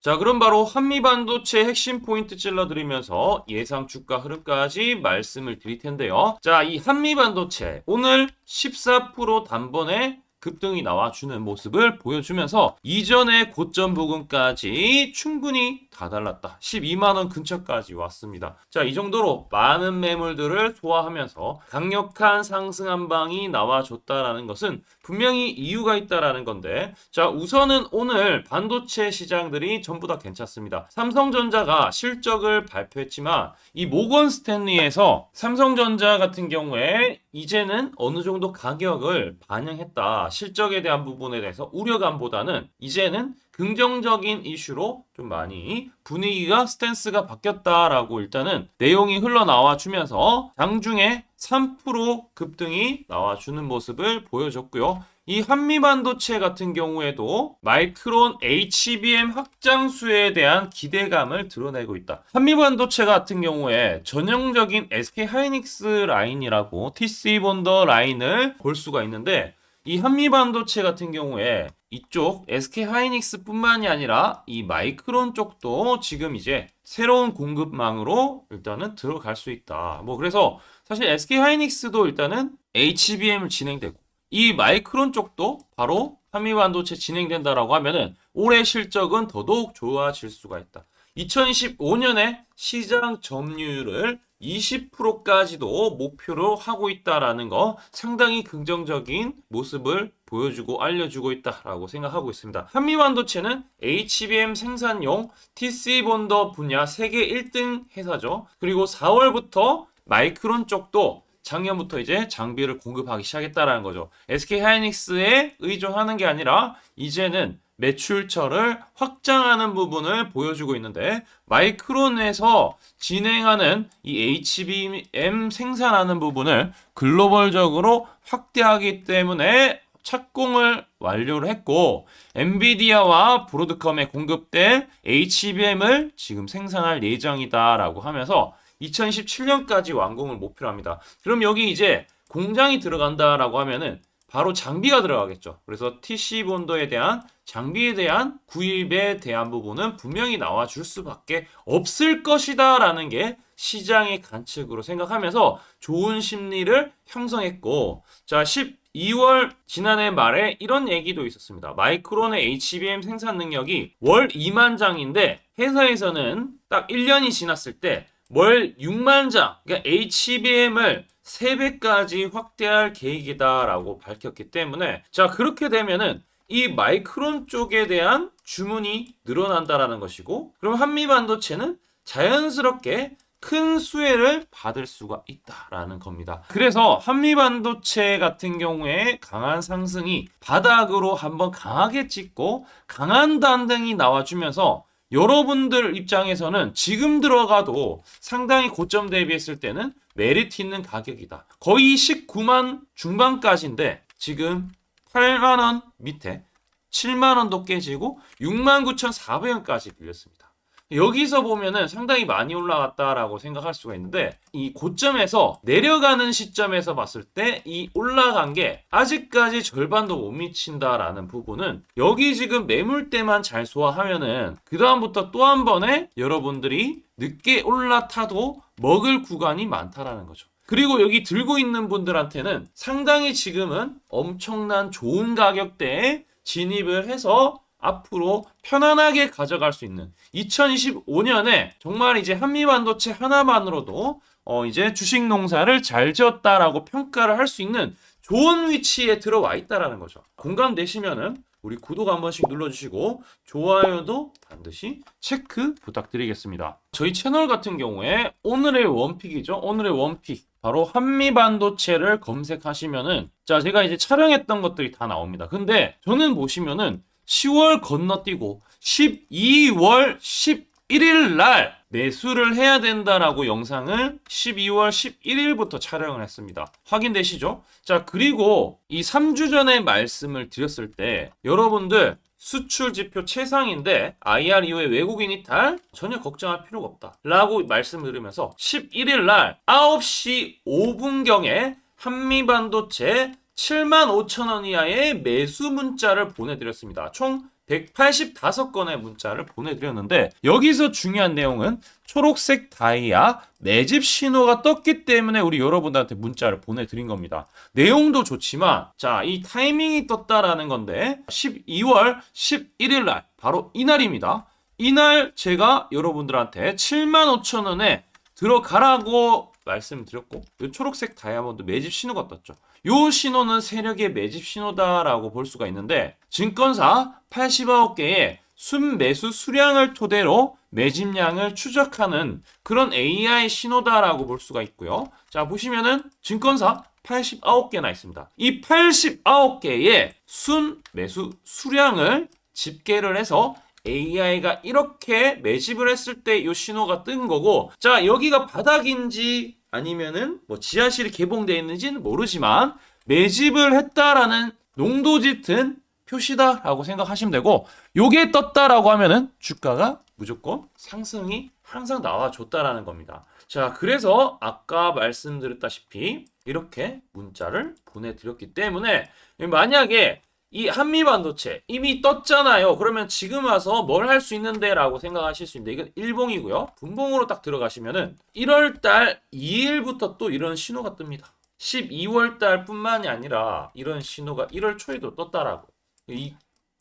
자, 그럼 바로 한미반도체 핵심 포인트 찔러드리면서 예상 주가 흐름까지 말씀을 드릴 텐데요. 자, 이 한미반도체 오늘 14% 단번에 급등이 나와주는 모습을 보여주면서 이전의 고점 부근까지 충분히 다달랐다. 12만원 근처까지 왔습니다. 자, 이 정도로 많은 매물들을 소화하면서 강력한 상승 한 방이 나와줬다라는 것은 분명히 이유가 있다라는 건데, 자, 우선은 오늘 반도체 시장들이 전부 다 괜찮습니다. 삼성전자가 실적을 발표했지만 이 모건 스탠리에서 삼성전자 같은 경우에 이제는 어느 정도 가격을 반영했다. 실적에 대한 부분에 대해서 우려감보다는 이제는 긍정적인 이슈로 좀 많이 분위기가 스탠스가 바뀌었다라고 일단은 내용이 흘러나와 주면서 장중에 3% 급등이 나와주는 모습을 보여줬고요. 이 한미반도체 같은 경우에도 마이크론 HBM 확장수에 대한 기대감을 드러내고 있다. 한미반도체 같은 경우에 전형적인 SK 하이닉스 라인이라고 TC 본더 라인을 볼 수가 있는데, 이 한미반도체 같은 경우에 이쪽 SK 하이닉스 뿐만이 아니라 이 마이크론 쪽도 지금 이제 새로운 공급망으로 일단은 들어갈 수 있다. 그래서 사실 SK 하이닉스도 일단은 HBM을 진행되고 이 마이크론 쪽도 바로 한미반도체 진행된다라고 하면은 올해 실적은 더더욱 좋아질 수가 있다. 2025년에 시장 점유율을 20%까지도 목표로 하고 있다라는 거 상당히 긍정적인 모습을 보여주고 알려주고 있다라고 생각하고 있습니다. 한미반도체는 HBM 생산용 TC 본더 분야 세계 1등 회사죠. 그리고 4월부터 마이크론 쪽도 작년부터 이제 장비를 공급하기 시작했다라는 거죠. SK 하이닉스에 의존하는 게 아니라 이제는 매출처를 확장하는 부분을 보여주고 있는데, 마이크론에서 진행하는 이 HBM 생산하는 부분을 글로벌적으로 확대하기 때문에 착공을 완료를 했고, 엔비디아와 브로드컴에 공급된 HBM을 지금 생산할 예정이다라고 하면서 2027년까지 완공을 목표로 합니다. 그럼 여기 이제 공장이 들어간다라고 하면은 바로 장비가 들어가겠죠. 그래서 TC 본더에 대한 장비에 대한 구입에 대한 부분은 분명히 나와줄 수밖에 없을 것이다라는 게 시장의 관측으로 생각하면서 좋은 심리를 형성했고, 자, 12월 지난해 말에 이런 얘기도 있었습니다. 마이크론의 HBM 생산 능력이 월 2만 장인데 회사에서는 딱 1년이 지났을 때 월 6만 장, 그러니까 HBM을 3배까지 확대할 계획이다라고 밝혔기 때문에, 자, 그렇게 되면은 이 마이크론 쪽에 대한 주문이 늘어난다라는 것이고, 그럼 한미반도체는 자연스럽게 큰 수혜를 받을 수가 있다라는 겁니다. 그래서 한미반도체 같은 경우에 강한 상승이 바닥으로 한번 강하게 찍고 강한 반등이 나와주면서 여러분들 입장에서는 지금 들어가도 상당히 고점 대비했을 때는 메리트 있는 가격이다. 거의 19만 중반까지인데 지금 8만원 밑에 7만원도 깨지고 69,400원까지 빌렸습니다. 여기서 보면은 상당히 많이 올라갔다라고 생각할 수가 있는데, 이 고점에서 내려가는 시점에서 봤을 때 이 올라간 게 아직까지 절반도 못 미친다라는 부분은, 여기 지금 매물대만 잘 소화하면은 그 다음부터 또 한 번에 여러분들이 늦게 올라타도 먹을 구간이 많다라는 거죠. 그리고 여기 들고 있는 분들한테는 상당히 지금은 엄청난 좋은 가격대에 진입을 해서 앞으로 편안하게 가져갈 수 있는 2025년에 정말 이제 한미반도체 하나만으로도 이제 주식 농사를 잘 지었다라고 평가를 할 수 있는 좋은 위치에 들어와 있다라는 거죠. 공감되시면은 우리 구독 한 번씩 눌러주시고 좋아요도 반드시 체크 부탁드리겠습니다. 저희 채널 같은 경우에 오늘의 원픽이죠. 오늘의 원픽 바로 한미반도체를 검색하시면은, 자, 제가 이제 촬영했던 것들이 다 나옵니다. 근데 저는 보시면은 10월 건너뛰고 12월 11일 날 매수를 해야 된다라고 영상을 12월 11일부터 촬영을 했습니다. 확인되시죠? 자, 그리고 이 3주 전에 말씀을 드렸을 때 여러분들 수출 지표 최상인데 IR 이후에 외국인 이탈 전혀 걱정할 필요가 없다 라고 말씀을 드리면서 11일 날 9시 5분경에 한미반도체 75,000원 이하의 매수 문자를 보내드렸습니다. 총 185건의 문자를 보내드렸는데 여기서 중요한 내용은 초록색 다이아 매집 신호가 떴기 때문에 우리 여러분들한테 문자를 보내드린 겁니다. 내용도 좋지만 자, 이 타이밍이 떴다라는 건데 12월 11일 날 바로 이날입니다. 이날 제가 여러분들한테 75,000원에 들어가라고 말씀드렸고 이 초록색 다이아몬드 매집 신호가 떴죠. 이 신호는 세력의 매집 신호다라고 볼 수가 있는데 증권사 89개의 순매수 수량을 토대로 매집량을 추적하는 그런 AI 신호다라고 볼 수가 있고요. 자, 보시면은 증권사 89개나 있습니다. 이 89개의 순매수 수량을 집계를 해서 AI가 이렇게 매집을 했을 때 이 신호가 뜬 거고, 자, 여기가 바닥인지 아니면은 뭐 지하실이 개봉되어 있는지는 모르지만 매집을 했다라는 농도 짙은 표시다라고 생각하시면 되고, 요게 떴다라고 하면은 주가가 무조건 상승이 항상 나와줬다라는 겁니다. 자, 그래서 아까 말씀드렸다시피 이렇게 문자를 보내드렸기 때문에 만약에 이 한미반도체 이미 떴잖아요. 그러면 지금 와서 뭘 할 수 있는데 라고 생각하실 수 있는데 이건 일봉이고요. 분봉으로 딱 들어가시면은 1월달 2일부터 또 이런 신호가 뜹니다. 12월달 뿐만이 아니라 이런 신호가 1월 초에도 떴다라고. 이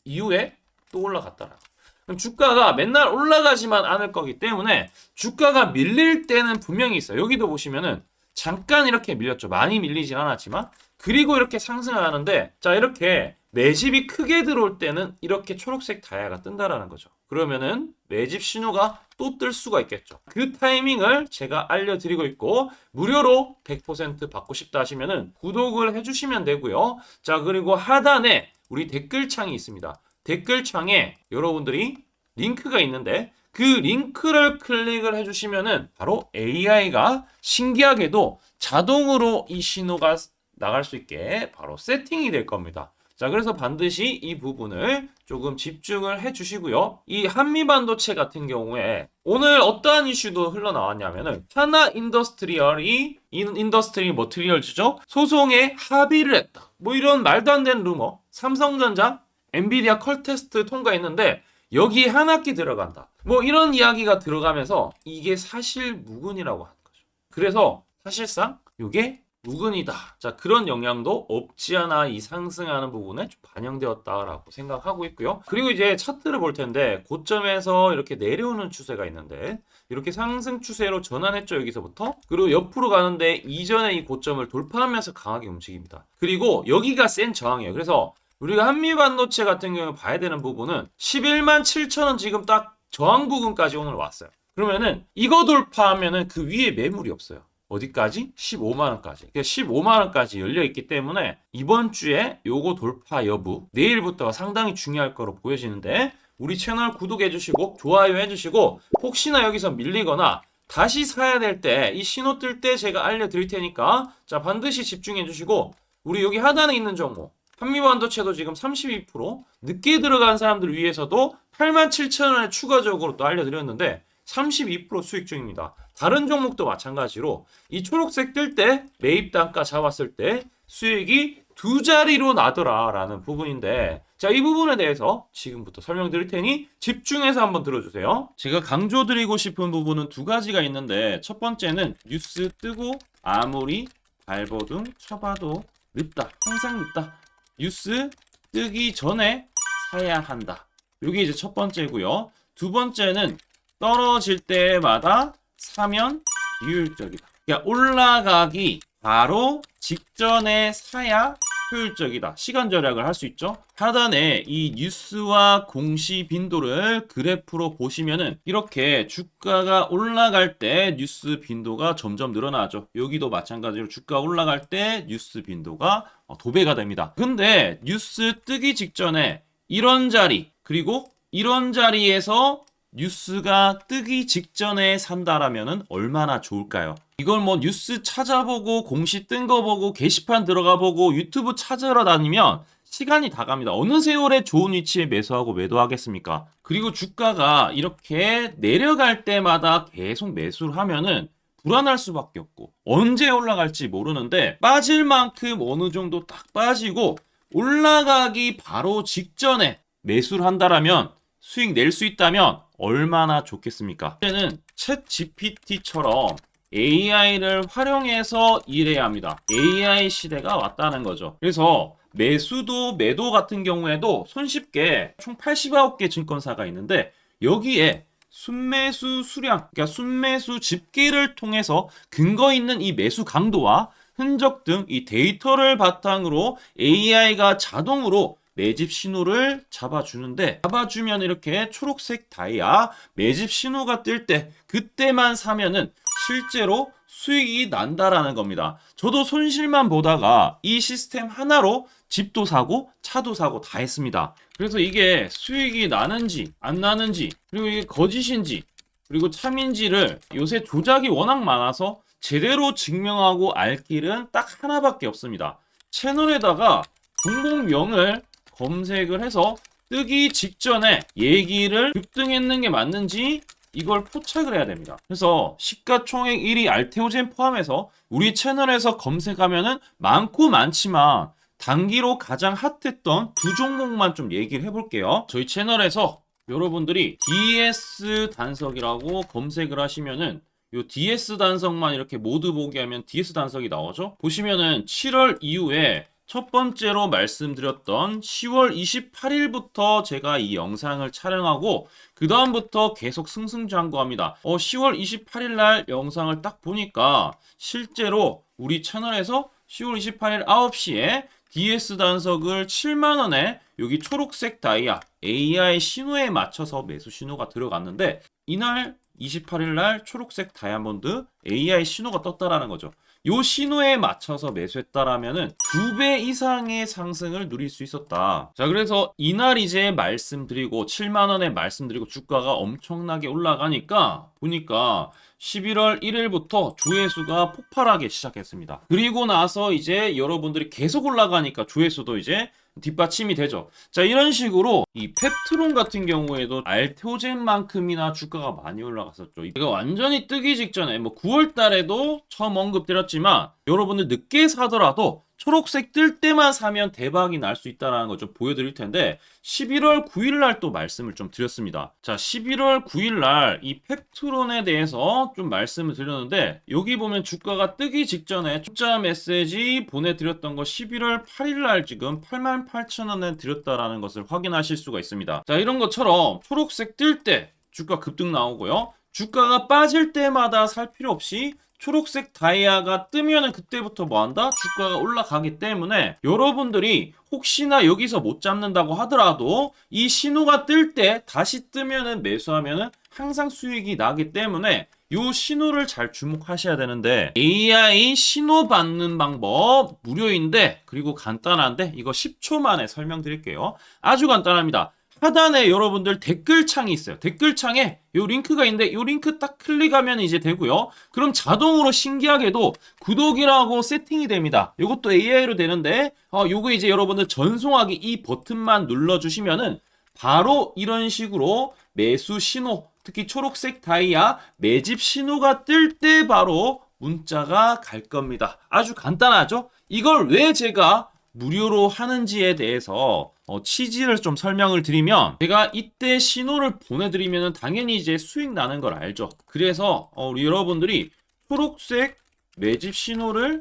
이후에 또 올라갔다라고. 그럼 주가가 맨날 올라가지만 않을 거기 때문에 주가가 밀릴 때는 분명히 있어요. 여기도 보시면은 잠깐 이렇게 밀렸죠. 많이 밀리진 않았지만 그리고 이렇게 상승을 하는데, 자, 이렇게 매집이 크게 들어올 때는 이렇게 초록색 다이아가 뜬다라는 거죠. 그러면은 매집 신호가 또 뜰 수가 있겠죠. 그 타이밍을 제가 알려드리고 있고 무료로 100% 받고 싶다 하시면은 구독을 해주시면 되고요. 자, 그리고 하단에 우리 댓글창이 있습니다. 댓글창에 여러분들이 링크가 있는데 그 링크를 클릭을 해주시면은 바로 AI가 신기하게도 자동으로 이 신호가 나갈 수 있게 바로 세팅이 될 겁니다. 자, 그래서 반드시 이 부분을 조금 집중을 해 주시고요. 이 한미반도체 같은 경우에 오늘 어떠한 이슈도 흘러나왔냐면은 하나 인더스트리얼이 인더스트리 머티리얼즈죠. 소송에 합의를 했다. 뭐 이런 말도 안 되는 루머. 삼성전자 엔비디아 컬 테스트 통과했는데 여기에 한 학기 들어간다. 뭐 이런 이야기가 들어가면서 이게 사실 무근이라고 하는 거죠. 그래서 사실상 이게 무근이다. 자, 그런 영향도 없지 않아 이 상승하는 부분에 좀 반영되었다라고 생각하고 있고요. 그리고 이제 차트를 볼 텐데 고점에서 이렇게 내려오는 추세가 있는데 이렇게 상승 추세로 전환했죠. 여기서부터. 그리고 옆으로 가는데 이전에 이 고점을 돌파하면서 강하게 움직입니다. 그리고 여기가 센 저항이에요. 그래서 우리가 한미반도체 같은 경우에 봐야 되는 부분은 11만 7천원 지금 딱 저항 부근까지 오늘 왔어요. 그러면은 이거 돌파하면은 그 위에 매물이 없어요. 어디까지? 15만원까지. 그러니까 15만원까지 열려있기 때문에 이번 주에 요거 돌파 여부 내일부터가 상당히 중요할 거로 보여지는데 우리 채널 구독해주시고 좋아요 해주시고 혹시나 여기서 밀리거나 다시 사야 될 때 이 신호 뜰 때 제가 알려드릴 테니까 자, 반드시 집중해주시고 우리 여기 하단에 있는 종목 한미반도체도 지금 32% 늦게 들어간 사람들 위해서도 87,000원에 추가적으로 또 알려드렸는데 32% 수익 중입니다. 다른 종목도 마찬가지로 이 초록색 뜰 때 매입 단가 잡았을 때 수익이 두 자리로 나더라라는 부분인데 자, 이 부분에 대해서 지금부터 설명드릴 테니 집중해서 한번 들어주세요. 제가 강조드리고 싶은 부분은 두 가지가 있는데 첫 번째는 뉴스 뜨고 아무리 발버둥 쳐봐도 늦다. 항상 늦다. 뉴스 뜨기 전에 사야 한다. 이게 이제 첫 번째고요. 두 번째는 떨어질 때마다 사면 비효율적이다. 그러니까 올라가기 바로 직전에 사야 효율적이다. 시간 절약을 할 수 있죠. 하단에 이 뉴스와 공시 빈도를 그래프로 보시면은 이렇게 주가가 올라갈 때 뉴스 빈도가 점점 늘어나죠. 여기도 마찬가지로 주가 올라갈 때 뉴스 빈도가 도배가 됩니다. 근데 뉴스 뜨기 직전에 이런 자리 그리고 이런 자리에서 뉴스가 뜨기 직전에 산다라면은 얼마나 좋을까요? 이걸 뭐 뉴스 찾아보고 공시 뜬 거 보고 게시판 들어가 보고 유튜브 찾으러 다니면 시간이 다 갑니다. 어느 세월에 좋은 위치에 매수하고 매도하겠습니까? 그리고 주가가 이렇게 내려갈 때마다 계속 매수를 하면은 불안할 수밖에 없고 언제 올라갈지 모르는데 빠질 만큼 어느 정도 딱 빠지고 올라가기 바로 직전에 매수를 한다라면 수익 낼 수 있다면 얼마나 좋겠습니까? 이제는 챗 GPT처럼 AI를 활용해서 일해야 합니다. AI 시대가 왔다는 거죠. 그래서 매수도 매도 같은 경우에도 손쉽게 총 89개 증권사가 있는데 여기에 순매수 수량, 그러니까 순매수 집계를 통해서 근거 있는 이 매수 강도와 흔적 등 이 데이터를 바탕으로 AI가 자동으로 매집 신호를 잡아주면 이렇게 초록색 다이아 매집 신호가 뜰 때 그때만 사면은 실제로 수익이 난다라는 겁니다. 저도 손실만 보다가 이 시스템 하나로 집도 사고 차도 사고 다 했습니다. 그래서 이게 수익이 나는지 안 나는지 그리고 이게 거짓인지 그리고 참인지를 요새 조작이 워낙 많아서 제대로 증명하고 알 길은 딱 하나밖에 없습니다. 채널에다가 종목명을 검색을 해서 뜨기 직전에 얘기를 급등했는 게 맞는지 이걸 포착을 해야 됩니다. 그래서 시가총액 1위 알테오젠 포함해서 우리 채널에서 검색하면은 많고 많지만 단기로 가장 핫했던 두 종목만 좀 얘기를 해볼게요. 저희 채널에서 여러분들이 DS 단석이라고 검색을 하시면은 요 DS 단석만 이렇게 모두 보기 하면 DS 단석이 나오죠. 보시면은 7월 이후에 첫 번째로 말씀드렸던 10월 28일부터 제가 이 영상을 촬영하고 그 다음부터 계속 승승장구합니다. 10월 28일 날 영상을 딱 보니까 실제로 우리 채널에서 10월 28일 9시에 DS 단석을 7만원에 여기 초록색 다이아 AI 신호에 맞춰서 매수 신호가 들어갔는데 이날 28일 날 초록색 다이아몬드 AI 신호가 떴다라는 거죠. 요 신호에 맞춰서 매수했다라면은 2배 이상의 상승을 누릴 수 있었다. 자, 그래서 이날 이제 말씀드리고 7만 원에 말씀드리고 주가가 엄청나게 올라가니까 보니까 11월 1일부터 조회수가 폭발하기 시작했습니다. 그리고 나서 이제 여러분들이 계속 올라가니까 조회수도 이제 뒷받침이 되죠. 자, 이런 식으로 이 펩트론 같은 경우에도 알테오젠만큼이나 주가가 많이 올라갔었죠. 이거 완전히 뜨기 직전에 뭐 9월 달에도 처음 언급드렸지만 여러분들 늦게 사더라도 초록색 뜰 때만 사면 대박이 날 수 있다는 걸 좀 보여드릴 텐데 11월 9일 날 또 말씀을 좀 드렸습니다. 자, 11월 9일 날 이 펩트론에 대해서 좀 말씀을 드렸는데 여기 보면 주가가 뜨기 직전에 투자 메시지 보내드렸던 거 11월 8일 날 지금 88,000원에 드렸다라는 것을 확인하실 수가 있습니다. 자, 이런 것처럼 초록색 뜰 때 주가 급등 나오고요. 주가가 빠질 때마다 살 필요 없이 초록색 다이아가 뜨면은 그때부터 뭐 한다? 주가가 올라가기 때문에 여러분들이 혹시나 여기서 못 잡는다고 하더라도 이 신호가 뜰 때 다시 뜨면은 매수하면은 항상 수익이 나기 때문에 요 신호를 잘 주목하셔야 되는데 AI 신호 받는 방법 무료인데 그리고 간단한데 이거 10초 만에 설명드릴게요. 아주 간단합니다. 하단에 여러분들 댓글창이 있어요. 댓글창에 요 링크가 있는데 요 링크 딱 클릭하면 이제 되고요. 그럼 자동으로 신기하게도 구독이라고 세팅이 됩니다. 요것도 AI로 되는데 요거 이제 여러분들 전송하기 이 버튼만 눌러주시면은 바로 이런 식으로 매수 신호 특히 초록색 다이아 매집 신호가 뜰 때 바로 문자가 갈 겁니다. 아주 간단하죠? 이걸 왜 제가 무료로 하는지에 대해서 취지를 좀 설명을 드리면 제가 이때 신호를 보내드리면 당연히 이제 수익 나는 걸 알죠. 그래서 우리 여러분들이 초록색 매집 신호를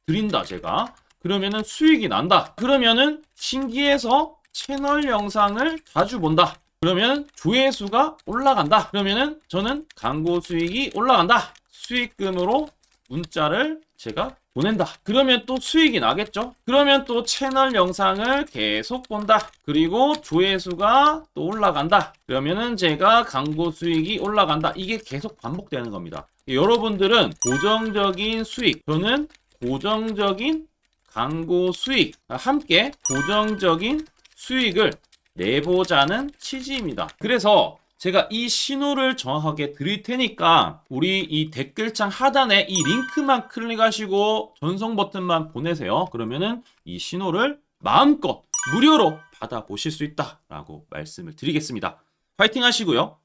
드린다 제가 그러면은 수익이 난다. 그러면은 신기해서 채널 영상을 자주 본다. 그러면 조회수가 올라간다. 그러면은 저는 광고 수익이 올라간다. 수익금으로 문자를 제가 보낸다. 그러면 또 수익이 나겠죠? 그러면 또 채널 영상을 계속 본다. 그리고 조회수가 또 올라간다. 그러면은 제가 광고 수익이 올라간다. 이게 계속 반복되는 겁니다. 여러분들은 고정적인 수익, 저는 고정적인 광고 수익, 함께 고정적인 수익을 내보자는 취지입니다. 그래서 제가 이 신호를 정확하게 드릴 테니까 우리 이 댓글창 하단에 이 링크만 클릭하시고 전송 버튼만 보내세요. 그러면은 이 신호를 마음껏 무료로 받아보실 수 있다라고 말씀을 드리겠습니다. 파이팅 하시고요.